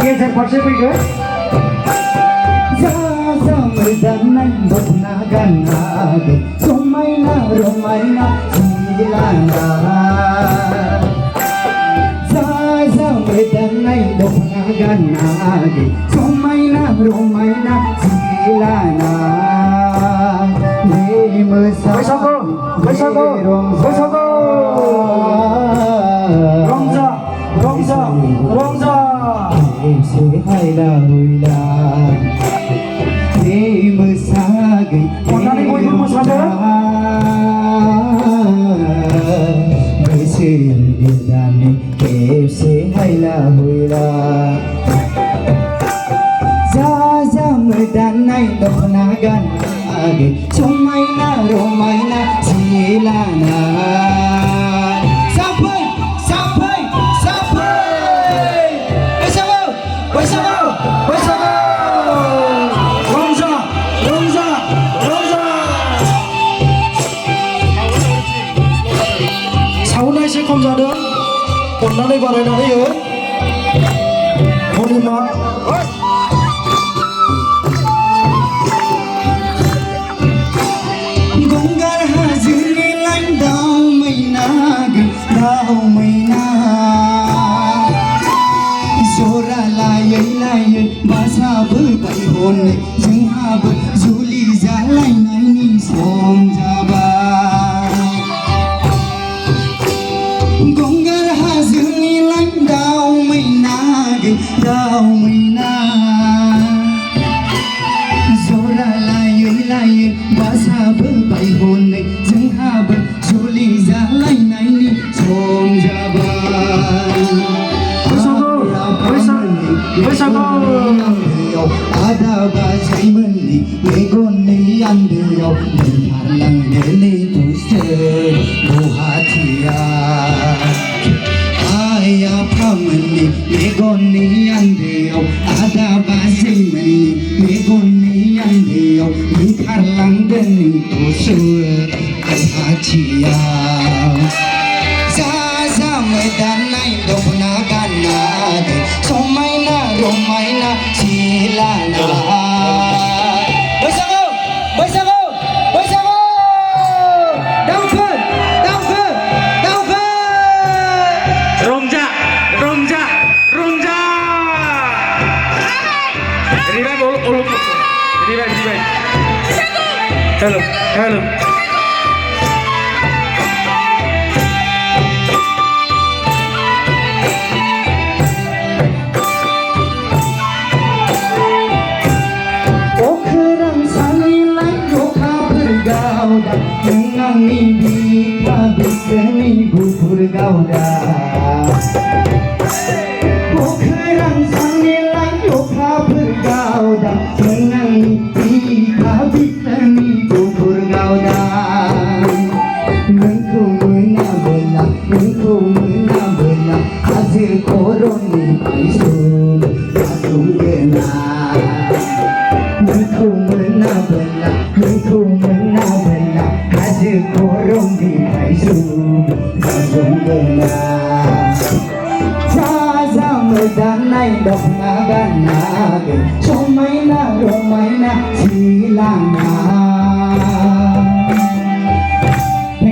geser farsi fैगोन मोजाङै दखना गाननानै समायना रमायना जिलाना मोजाङै दखना गाननानै समायना रमायना जिलाना बैसागु बैसागु बैसागु रंजा रंजा रंजा एसे हायला हुइला मोसागै अननानै बयबो मोसादो बोसोर गोदाननि खेबसे हायला हुइला जा मोदाननाय दखना गाननानै समायना रमायना जिलाना साफै साफै साफै बैसागु बैसागु बैसागु साउन्डआ एसे खम जादों अननानै बारायनानै हो भलिउमा गंगार हाजोनि लांदाव मैना जरा लायै लायै बासाबोबाय हनै जोंहाबो जुलि जालायनायनि सम जाबाय गंगार हाजोनि लांदाव मैना जरा लायै लायै बासाबोबाय हनै जोंहाबो जुलि जालायनायनि सम जाबाय बैसागु आदा बाजैमोननि मेगननि आन्दोआव दोनथारलांदोलै दसे गुवाहाटिया आइ आफामोननि मेगननि आन्दोआव आदा बाजैमोननि मेगननि आन्दोआव दोनथारलांदोलै दसे गुवाहाटिया जा मोदाननाय दखना गाननानै समायना रमायना जिलाना बैसागु बैसागु बैसागु दावखो दावखो दावखो रंजा रंजा रंजा रिभाइभ रिभाइभ हेलो हेलो नोंनि बिखा बिसोरनि गुफुर गावदा अखोरां सानैलाय अखाफोर गावदा नोंनि बिखा बिसोरनि गुफुर गावदा नोंखौ मोनाबोला हाजो खर'निफ्राय सुंगोना नोंखौ मोनाबोला हाजो खर'निफ्राय सुंगोना जा मोदाननाय दखना गाननानै समायना रमायना जिलाना